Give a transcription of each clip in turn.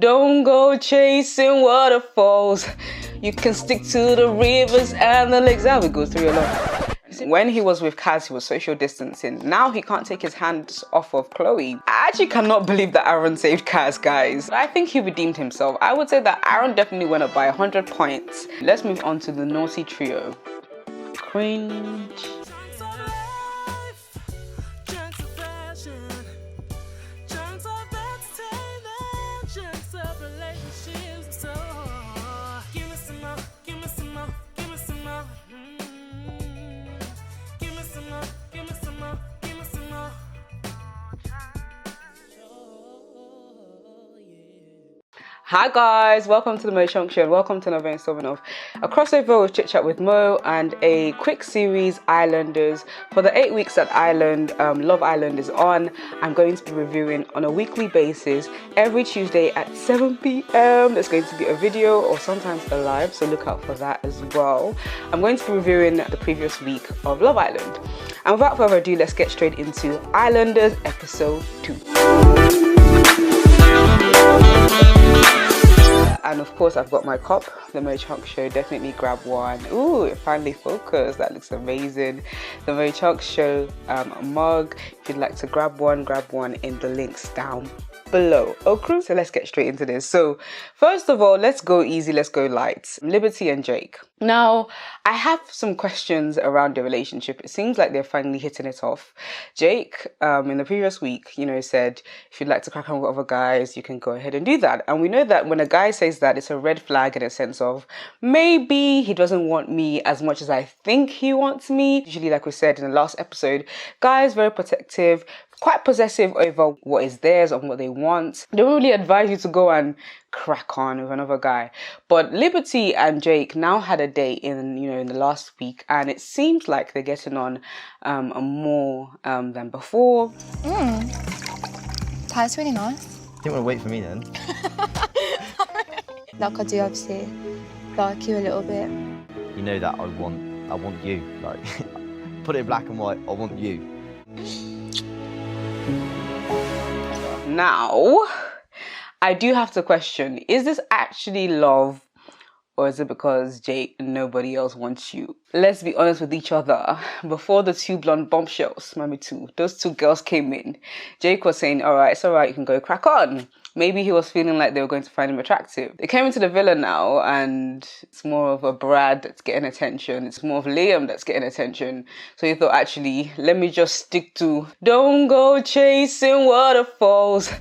Don't go chasing waterfalls. You can stick to the rivers and the lakes. That would go through a lot. When he was with Kaz, he was social distancing. Now he can't take his hands off of Chloe. I actually cannot believe that Aaron saved Kaz, guys. I think he redeemed himself. I would say that Aaron definitely went up by 100 points. Let's move on to the naughty trio. Cringe. Hi guys, welcome to the Mo Chunk Show and welcome to another installment of a crossover with Chit Chat with Mo and a quick series, Islanders. For the 8 weeks that Love Island is on, I'm going to be reviewing on a weekly basis every Tuesday at 7 p.m. There's going to be a video or sometimes a live, so look out for that as well. I'm going to be reviewing the previous week of Love Island. And without further ado, let's get straight into Islanders episode 2. And of course, I've got my cup, the Mo Chunk Show. Definitely grab one. Ooh, it finally focused. That looks amazing. The Mo Chunk Show mug. If you'd like to grab one in the links down below. Okay, so let's get straight into this. So first of all, let's go easy, let's go light. Liberty and Jake. Now, I have some questions around the relationship. It seems like they're finally hitting it off. Jake, in the previous week, said, if you'd like to crack on with other guys, you can go ahead and do that. And we know that when a guy says that, it's a red flag in a sense of, maybe he doesn't want me as much as I think he wants me. Usually, like we said in the last episode, guys, very protective, quite possessive over what is theirs and what they want. They don't really advise you to go and crack on with another guy. But Liberty and Jake now had a date in the last week, and it seems like they're getting on more than before. That's really nice. You didn't want to wait for me then. Like I do obviously like you a little bit. You know that I want you. Like, put it in black and white, I want you. Now, I do have to question, is this actually love or is it because Jake and nobody else wants you? Let's be honest with each other. Before the two blonde bombshells, those two girls came in, Jake was saying, all right, it's all right, you can go crack on. Maybe he was feeling like they were going to find him attractive. They came into the villa now and it's more of a Brad that's getting attention. It's more of Liam that's getting attention. So he thought, actually, let me just stick to, don't go chasing waterfalls.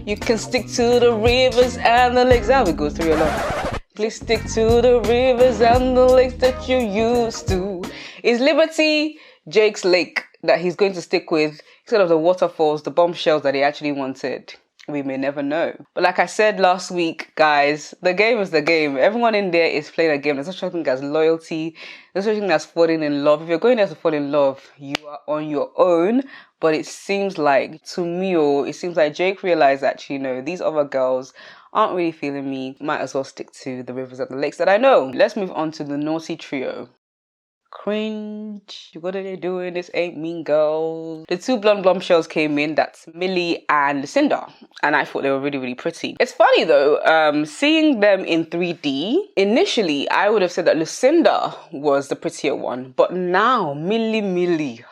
You can stick to the rivers and the lakes. That would go through a lot. Please stick to the rivers and the lakes that you used to. Is Liberty Jake's lake that he's going to stick with instead of the waterfalls, the bombshells that he actually wanted? We may never know. But like I said last week, guys, the game is the game. Everyone in there is playing a game. There's no such thing as loyalty. There's no such thing as falling in love. If you're going there to fall in love, you are on your own. But it seems like, to me, it seems like Jake realized actually, these other girls aren't really feeling me. Might as well stick to the rivers and the lakes that I know. Let's move on to the naughty trio. Cringe. What are they doing? This ain't Mean Girls. The two blonde bombshells came in. That's Millie and Lucinda. And I thought they were really, really pretty. It's funny though, seeing them in 3D, initially I would have said that Lucinda was the prettier one. But now, Millie,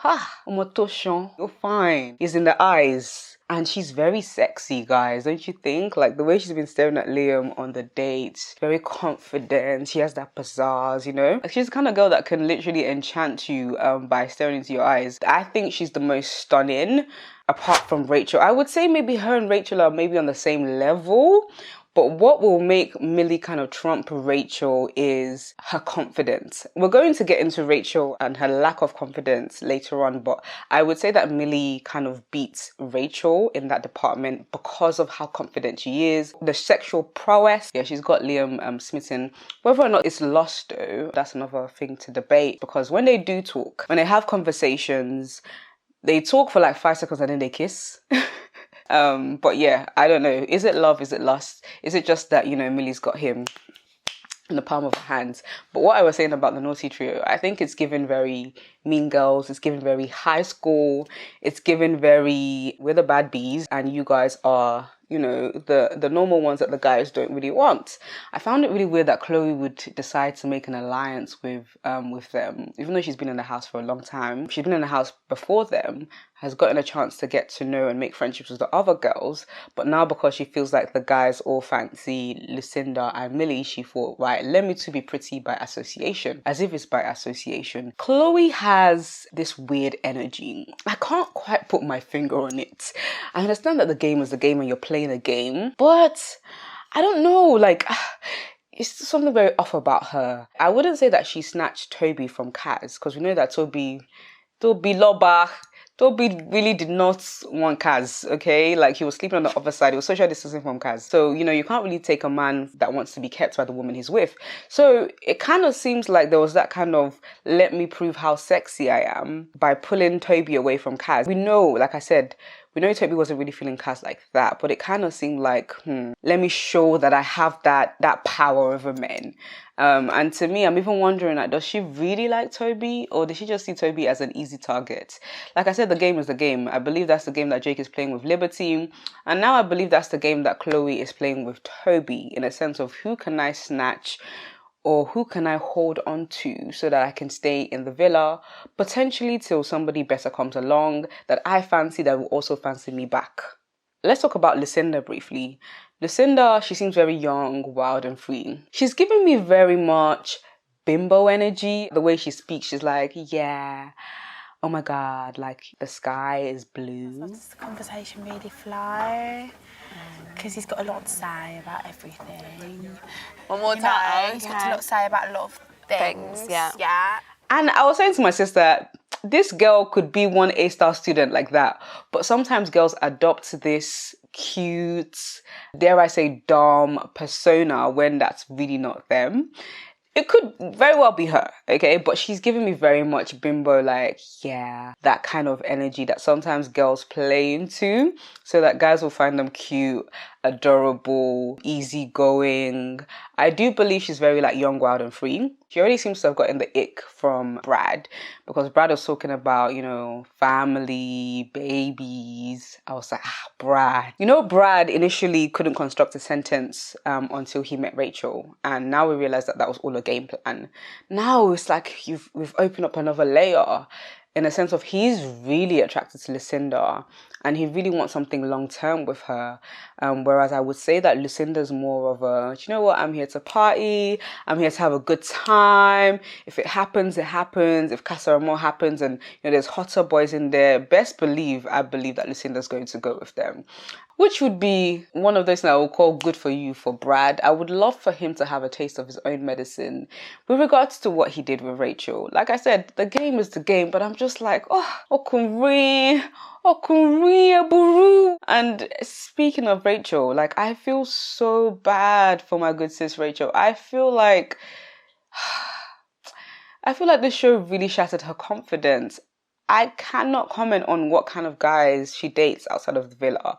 you're fine. Is in the eyes. And she's very sexy, guys, don't you think? Like, the way she's been staring at Liam on the date, very confident. She has that pizzazz, Like, she's the kind of girl that can literally enchant you by staring into your eyes. I think she's the most stunning, apart from Rachel. I would say maybe her and Rachel are maybe on the same level. But what will make Millie kind of trump Rachel is her confidence. We're going to get into Rachel and her lack of confidence later on, but I would say that Millie kind of beats Rachel in that department because of how confident she is. The sexual prowess, yeah, she's got Liam smitten. Whether or not it's lost though, that's another thing to debate, because when they do talk, when they have conversations, they talk for like 5 seconds and then they kiss. But yeah, I don't know. Is it love? Is it lust? Is it just that, Millie's got him in the palm of her hands? But what I was saying about the naughty trio, I think it's given very Mean Girls. It's given very high school. It's given very, we're the bad bees and you guys are, you know, the normal ones that the guys don't really want. I found it really weird that Chloe would decide to make an alliance with them, even though she's been in the house for a long time. She's been in the house before them, has gotten a chance to get to know and make friendships with the other girls, but now because she feels like the guys all fancy Lucinda and Millie, she thought, right, let me to be pretty by association, as if it's by association. Chloe has this weird energy. I can't quite put my finger on it. I understand that the game is the game and you're playing a game, but I don't know, like, it's something very off about her. I wouldn't say that she snatched Toby from Kaz, because we know that Toby Loba, Toby really did not want Kaz, okay? Like, he was sleeping on the other side. He was social distancing from Kaz. So, you know, you can't really take a man that wants to be kept by the woman he's with. So it kind of seems like there was that kind of, let me prove how sexy I am by pulling Toby away from Kaz. We know, like I said, we know Toby wasn't really feeling Kaz like that, but it kind of seemed like, let me show that I have that power over men. And to me, I'm even wondering, like, does she really like Toby, or does she just see Toby as an easy target? Like I said, the game is the game. I believe that's the game that Jake is playing with Liberty, and now I believe that's the game that Chloe is playing with Toby, in a sense of who can I snatch, or who can I hold on to so that I can stay in the villa, potentially till somebody better comes along that I fancy that will also fancy me back. Let's talk about Lucinda briefly. Lucinda, she seems very young, wild and free. She's giving me very much bimbo energy. The way she speaks, she's like, yeah, oh my God, like the sky is blue. Does the conversation really flow? Because he's got a lot to say about everything. One more time. He's got a lot to say about a lot of things. Yeah. And I was saying to my sister, this girl could be one A-star student like that. But sometimes girls adopt this cute, dare I say, dumb persona when that's really not them. It could very well be her, okay? But she's giving me very much bimbo, like, yeah, that kind of energy that sometimes girls play into so that guys will find them cute, adorable, easygoing. I do believe she's very, like, young, wild and free. She already seems to have gotten the ick from Brad, because Brad was talking about, you know, family, babies. I was like, Brad. You know, Brad initially couldn't construct a sentence until he met Rachel. And now we realize that that was all a game plan. Now it's like we've opened up another layer, in a sense of he's really attracted to Lucinda and he really wants something long-term with her. Whereas I would say that Lucinda's more of a, do you know what, I'm here to party, I'm here to have a good time. If it happens, it happens. If Casa Amor happens and, you know, there's hotter boys in there, best believe, I believe that Lucinda's going to go with them. Which would be one of those things I would call good for you for Brad. I would love for him to have a taste of his own medicine with regards to what he did with Rachel. Like I said, the game is the game, but I'm just like, Korea, buru. And speaking of Rachel, like, I feel so bad for my good sis Rachel. I feel like this show really shattered her confidence. I cannot comment on what kind of guys she dates outside of the villa.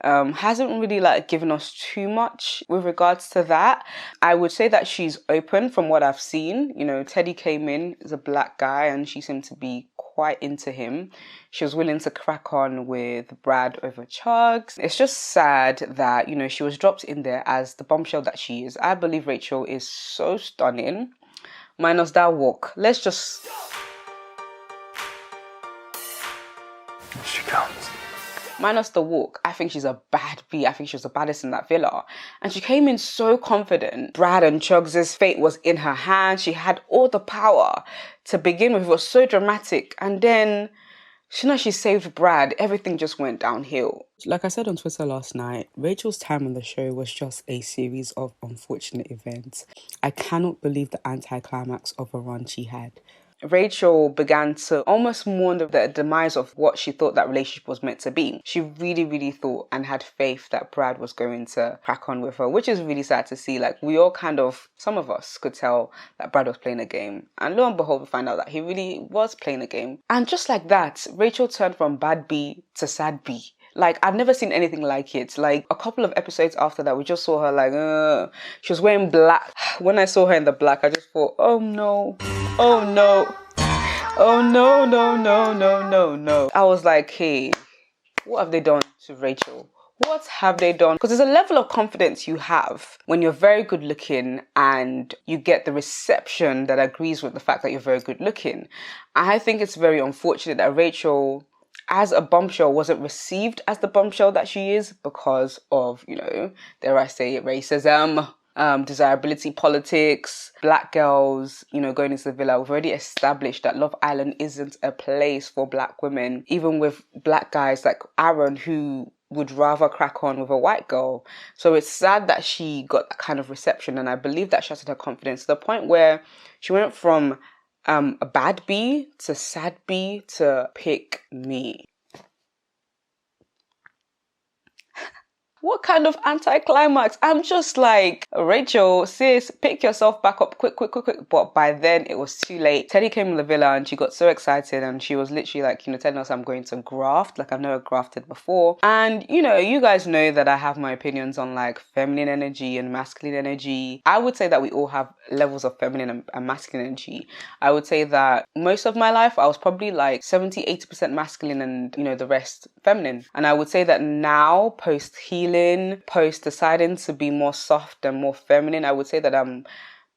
Hasn't really like given us too much with regards to that. I would say that she's open from what I've seen. You know, Teddy came in as a black guy and she seemed to be quite into him. She was willing to crack on with Brad over Chugs. It's just sad that, you know, she was dropped in there as the bombshell that she is. I believe Rachel is so stunning. Minus that walk. Let's just... She comes. Minus the walk, I think she's a bad bee. I think she was the baddest in that villa. And she came in so confident. Brad and Chugs' fate was in her hands. She had all the power to begin with. It was so dramatic. And then, she saved Brad. Everything just went downhill. Like I said on Twitter last night, Rachel's time on the show was just a series of unfortunate events. I cannot believe the anticlimax of a run she had. Rachel began to almost mourn the demise of what she thought that relationship was meant to be. She really, really thought and had faith that Brad was going to crack on with her, which is really sad to see. Like, we all some of us could tell that Brad was playing a game. And lo and behold, we find out that he really was playing a game. And just like that, Rachel turned from bad B to sad B. Like, I've never seen anything like it. Like, a couple of episodes after that, we just saw her like, she was wearing black. When I saw her in the black, I just thought, oh no. Oh no, no, no, no, no, no. I was like, hey, what have they done to Rachel? What have they done? Because there's a level of confidence you have when you're very good looking and you get the reception that agrees with the fact that you're very good looking. I think it's very unfortunate that Rachel, as a bombshell, wasn't received as the bombshell that she is because of, dare I say it, racism, desirability politics, black girls, going into the villa. We've already established that Love Island isn't a place for black women, even with black guys like Aaron who would rather crack on with a white girl. So it's sad that she got that kind of reception, and I believe that shattered her confidence to the point where she went from a bad B to sad B to pick me. What kind of anticlimax? I'm just like, Rachel, sis, pick yourself back up quick. But by then it was too late. Teddy came in the villa and she got so excited and she was literally like, telling us I'm going to graft, like I've never grafted before. And, you guys know that I have my opinions on like feminine energy and masculine energy. I would say that we all have levels of feminine and masculine energy. I would say that most of my life I was probably like 70-80% masculine and, the rest feminine. And I would say that now, post healing, post deciding to be more soft and more feminine, I would say that I'm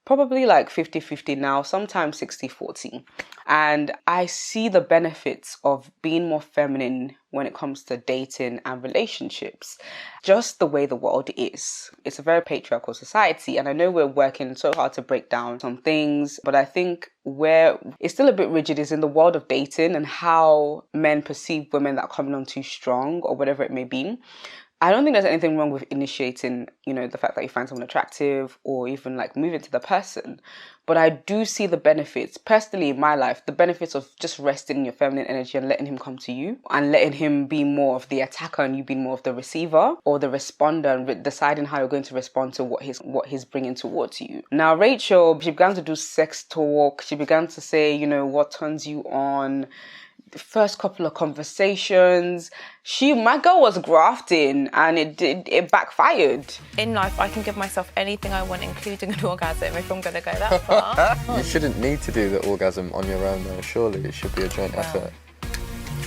probably like 50-50 now, sometimes 60-40. And I see the benefits of being more feminine when it comes to dating and relationships. Just the way the world is. It's a very patriarchal society, and I know we're working so hard to break down some things, but I think where it's still a bit rigid is in the world of dating and how men perceive women that are coming on too strong or whatever it may be. I don't think there's anything wrong with initiating, the fact that you find someone attractive or even like moving to the person. But I do see the benefits, personally in my life, the benefits of just resting in your feminine energy and letting him come to you and letting him be more of the attacker and you being more of the receiver or the responder and deciding how you're going to respond to what he's bringing towards you. Now, Rachel, she began to do sex talk. She began to say, what turns you on. The first couple of conversations, my girl was grafting and it backfired. In life, I can give myself anything I want, including an orgasm, if I'm going to go that far. You shouldn't need to do the orgasm on your own though, surely. It should be a joint effort.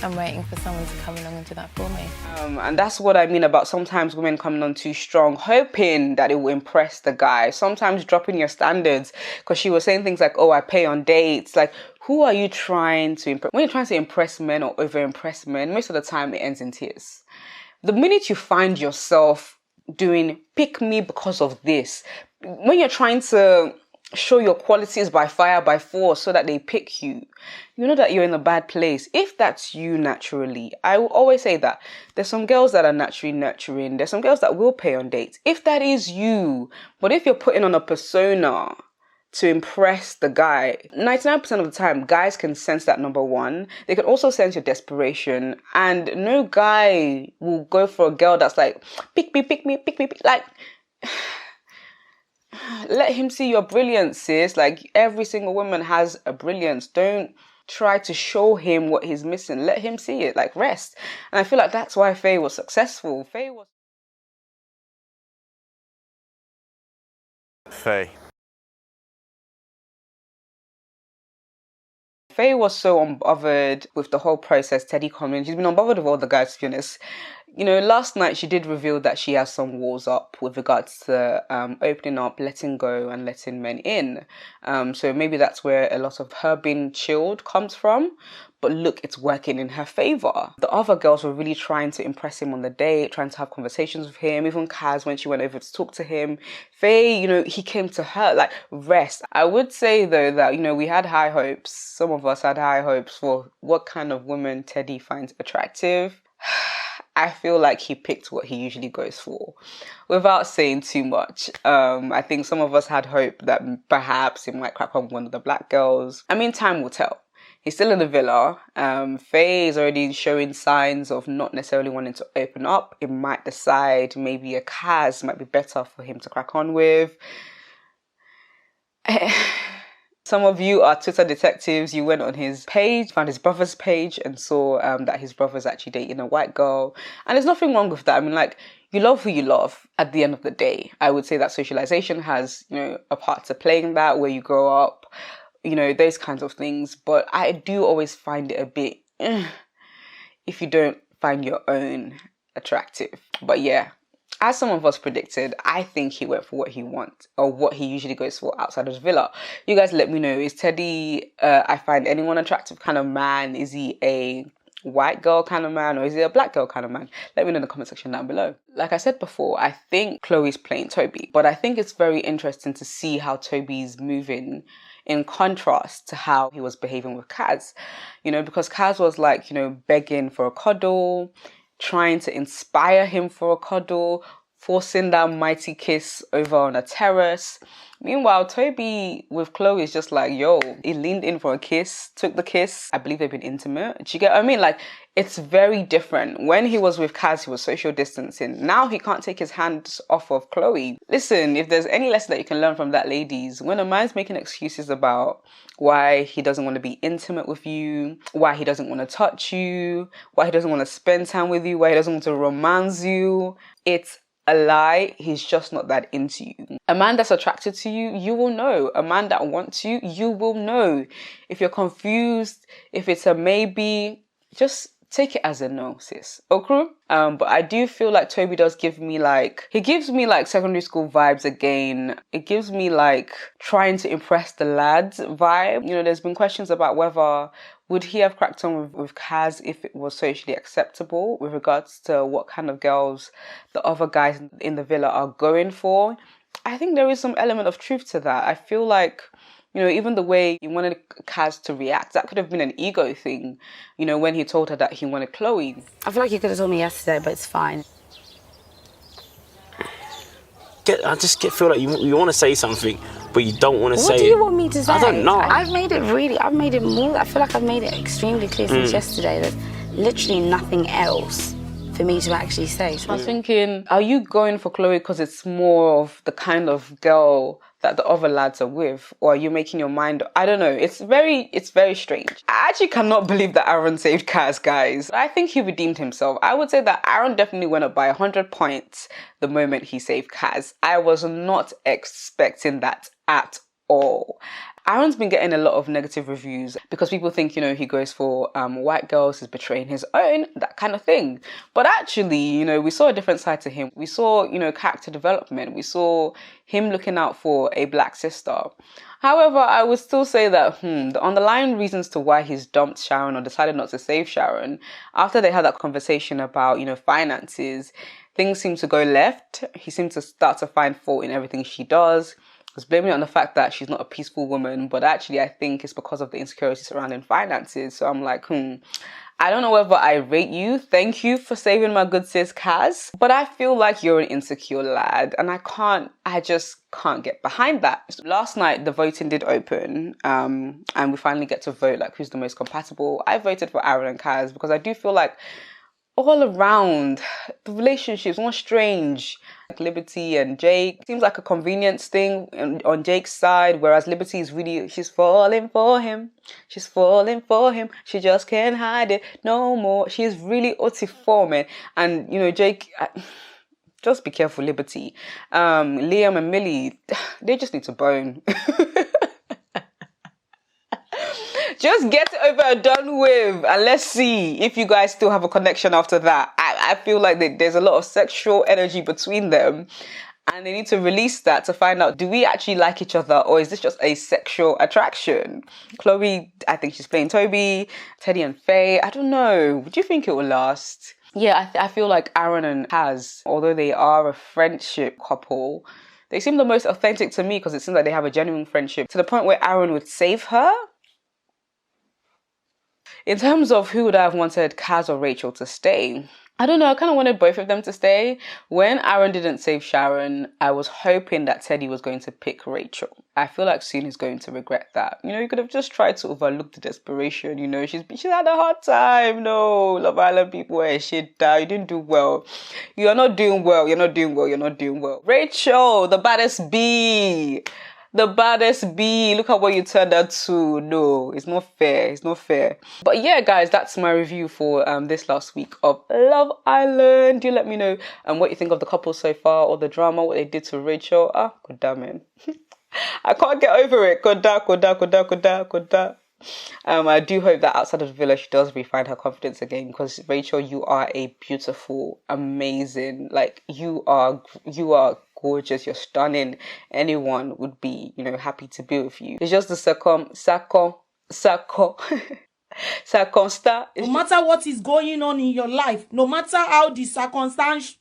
I'm waiting for someone to come along and do that for me. And that's what I mean about sometimes women coming on too strong, hoping that it will impress the guy. Sometimes dropping your standards, because she was saying things like, oh, I pay on dates. Like, who are you trying to impress? When you're trying to impress men or over-impress men, most of the time it ends in tears. The minute you find yourself doing, pick me because of this, when you're trying to show your qualities by fire, by force, so that they pick you, you know that you're in a bad place. If that's you naturally, I will always say that there's some girls that are naturally nurturing. There's some girls that will pay on dates. If that is you, but if you're putting on a persona to impress the guy, 99% of the time, guys can sense that, number one. They can also sense your desperation. And no guy will go for a girl that's like, pick me, pick me, pick me, pick. Like, let him see your brilliance, sis. Like, every single woman has a brilliance. Don't try to show him what he's missing. Let him see it. Like, rest. And I feel like that's why Faye was successful. Faye was so unbothered with the whole process, Teddy coming. She's been unbothered with all the guys, to be honest. Last night she did reveal that she has some walls up with regards to opening up, letting go and letting men in. So maybe that's where a lot of her being chilled comes from. But look, it's working in her favour. The other girls were really trying to impress him on the date, trying to have conversations with him. Even Kaz, when she went over to talk to him. Faye, he came to her, like, rest. I would say, though, that, we had high hopes. Some of us had high hopes for what kind of woman Teddy finds attractive. I feel like he picked what he usually goes for. Without saying too much, I think some of us had hope that perhaps he might crack on one of the black girls. I mean, time will tell. He's still in the villa. Faye is already showing signs of not necessarily wanting to open up. It might decide maybe a Kaz might be better for him to crack on with. Some of you are Twitter detectives. You went on his page, found his brother's page and saw that his brother's actually dating a white girl. And there's nothing wrong with that. I mean, like, you love who you love at the end of the day. I would say that socialization has, a part to play in that, where you grow up. you know, those kinds of things. But I do always find it a bit if you don't find your own attractive. But yeah, as some of us predicted, I think he went for what he wants, or what he usually goes for outside of the villa. You guys let me know, is Teddy, I find anyone attractive kind of man? Is he a white girl kind of man, or is he a black girl kind of man? Let me know in the comment section down below. Like I said before, I think Chloe's playing Toby, but I think it's very interesting to see how Toby's moving in contrast to how he was behaving with Kaz. You know, because Kaz was like, you know, begging for a cuddle, trying to inspire him for a cuddle, forcing that mighty kiss over on a terrace. Meanwhile, Toby with Chloe is just like, yo, he leaned in for a kiss, took the kiss. I believe they've been intimate. Do you get what I mean? Like, it's very different. When he was with Kaz, he was social distancing. Now he can't take his hands off of Chloe. Listen, if there's any lesson that you can learn from that, ladies, when a man's making excuses about why he doesn't want to be intimate with you, why he doesn't want to touch you, why he doesn't want to spend time with you, why he doesn't want to romance you, it's a lie. He's just not that into you. A man that's attracted to you, you will know. A man that wants you, you will know. If you're confused, if it's a maybe, just take it as a no, sis. Okay? But I do feel like Toby does give me like, he gives me like secondary school vibes again. It gives me like trying to impress the lads vibe. You know, there's been questions about whether would he have cracked on with Kaz if it was socially acceptable with regards to what kind of girls the other guys in the villa are going for. I think there is some element of truth to that. I feel like, you know, even the way he wanted Kaz to react, that could have been an ego thing, you know, when he told her that he wanted Chloe. I feel like you could have told me yesterday, but it's fine. I just feel like you want to say something, but you don't want to say it. What do you want me to say? I don't know. I've made it more, I feel like I've made it extremely clear since yesterday. There's literally nothing else for me to actually say. I was thinking, are you going for Chloe because it's more of the kind of girl that the other lads are with, or are you making your mind? I don't know. It's very strange. I actually cannot believe that Aaron saved Kaz, guys. I think he redeemed himself. I would say that Aaron definitely went up by 100 points the moment he saved Kaz. I was not expecting that at all. Aaron's been getting a lot of negative reviews because people think, you know, he goes for white girls, he's betraying his own, that kind of thing. But actually, you know, we saw a different side to him. We saw, you know, character development. We saw him looking out for a black sister. However, I would still say that the underlying reasons to why he's dumped Sharon or decided not to save Sharon, after they had that conversation about, you know, finances, things seem to go left. He seems to start to find fault in everything she does. Was blaming it on the fact that she's not a peaceful woman, but actually I think it's because of the insecurity surrounding finances. So I'm like, I don't know whether I rate you. Thank you for saving my good sis Kaz, but I feel like you're an insecure lad, and I just can't get behind that. Last night the voting did open, and we finally get to vote like who's the most compatible. I voted for Aaron and Kaz because I do feel like all around the relationship's more strange. Like Liberty and Jake seems like a convenience thing on Jake's side, whereas Liberty is really, she's falling for him. She's falling for him. She just can't hide it no more. She's really utiforme. And, you know, Jake, just be careful, Liberty. Liam and Millie, they just need to bone. Just get it over and done with, and let's see if you guys still have a connection after that. I feel like there's a lot of sexual energy between them, and they need to release that to find out, do we actually like each other, or is this just a sexual attraction? Chloe, I think she's playing Toby. Teddy and Faye, I don't know. Would you think it will last? Yeah, I feel like Aaron and Kaz, although they are a friendship couple, they seem the most authentic to me because it seems like they have a genuine friendship to the point where Aaron would save her. In terms of who would I have wanted, Kaz or Rachel, to stay? I don't know, I kind of wanted both of them to stay. When Aaron didn't save Sharon, I was hoping that Teddy was going to pick Rachel. I feel like soon he's going to regret that. You know, you could have just tried to overlook the desperation, you know. She's had a hard time. No, Love Island people, shit, you didn't do well. You're not doing well, you're not doing well, you're not doing well. Rachel, the baddest bee. The baddest bee. Look at what you turned out to. No, it's not fair. It's not fair. But yeah, guys, that's my review for this last week of Love Island. Do let me know what you think of the couple so far, or the drama, what they did to Rachel. God damn it. I can't get over it. Koda. I do hope that outside of the villa, she does refine her confidence again. Because Rachel, you are a beautiful, amazing. Like you are gorgeous. You're stunning. Anyone would be, happy to be with you. It's just the circumstance. No matter what is going on in your life, no matter how the circumstances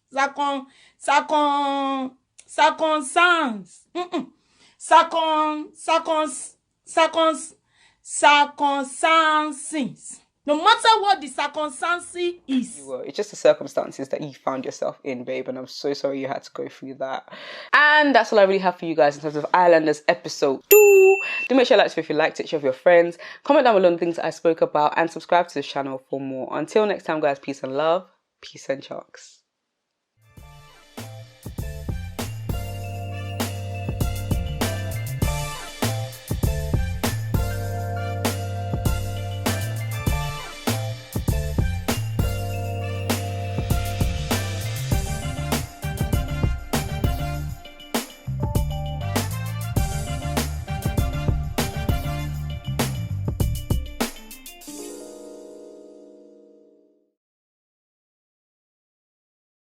No matter what the circumstance is. It's just the circumstances that you found yourself in, babe, and I'm so sorry you had to go through that. And that's all I really have for you guys in terms of Islanders episode 2. Do make sure you like it if you liked it, share with your friends, comment down below on the things that I spoke about, and subscribe to this channel for more. Until next time, guys, peace and love, peace and chalks.